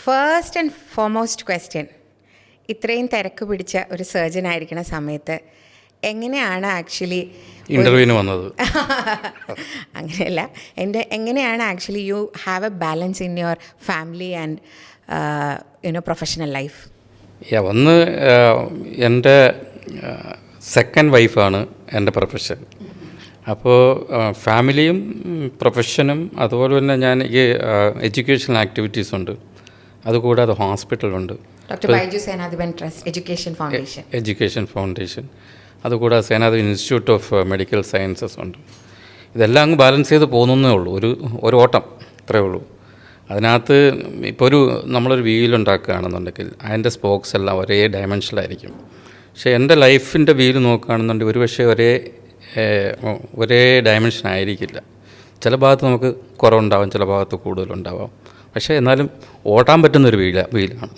First and foremost question, ഇത്രയും തിരക്ക് പിടിച്ച ഒരു സർജൻ ആയിരിക്കുന്ന സമയത്ത് എങ്ങനെയാണ് ആക്ച്വലി ഇൻ്റർവ്യൂവിന് വന്നത്? അങ്ങനെയല്ല, എങ്ങനെയാണ് actually you have A balance in your family and professional life? ഒന്ന് എൻ്റെ സെക്കൻഡ് വൈഫാണ് എൻ്റെ പ്രൊഫഷൻ. അപ്പോൾ ഫാമിലിയും പ്രൊഫഷനും അതുപോലെ തന്നെ ഞാൻ ഈ എഡ്യൂക്കേഷണൽ ആക്ടിവിറ്റീസ് ഉണ്ട്, അതുകൂടാതെ ഹോസ്പിറ്റലുണ്ട്, doctor Baiju Senadhipan trust education foundation, അതുകൂടാതെ Senadhipan institute of medical sciences ഉണ്ട്. ഇതെല്ലാം അങ്ങ് ബാലൻസ് ചെയ്ത് പോകുന്നേ ഉള്ളൂ, ഒരു ഓട്ടം ഇത്രയേ ഉള്ളൂ. അതിനകത്ത് ഇപ്പോൾ നമ്മളൊരു വീലുണ്ടാക്കുകയാണെന്നുണ്ടെങ്കിൽ അതിൻ്റെ സ്പോക്സ് എല്ലാം ഒരേ ഡയമെൻഷനിലായിരിക്കും. പക്ഷേ എൻ്റെ ലൈഫിൻ്റെ വീല് നോക്കുകയാണെന്നുണ്ടെങ്കിൽ ഒരുപക്ഷെ ഒരേ ഡയമെൻഷൻ ആയിരിക്കില്ല. ചില ഭാഗത്ത് നമുക്ക് കുറവുണ്ടാവാം, ചില ഭാഗത്ത് കൂടുതലുണ്ടാവാം. പക്ഷേ എന്നാലും ഓടാൻ പറ്റുന്നൊരു വീലാണ്.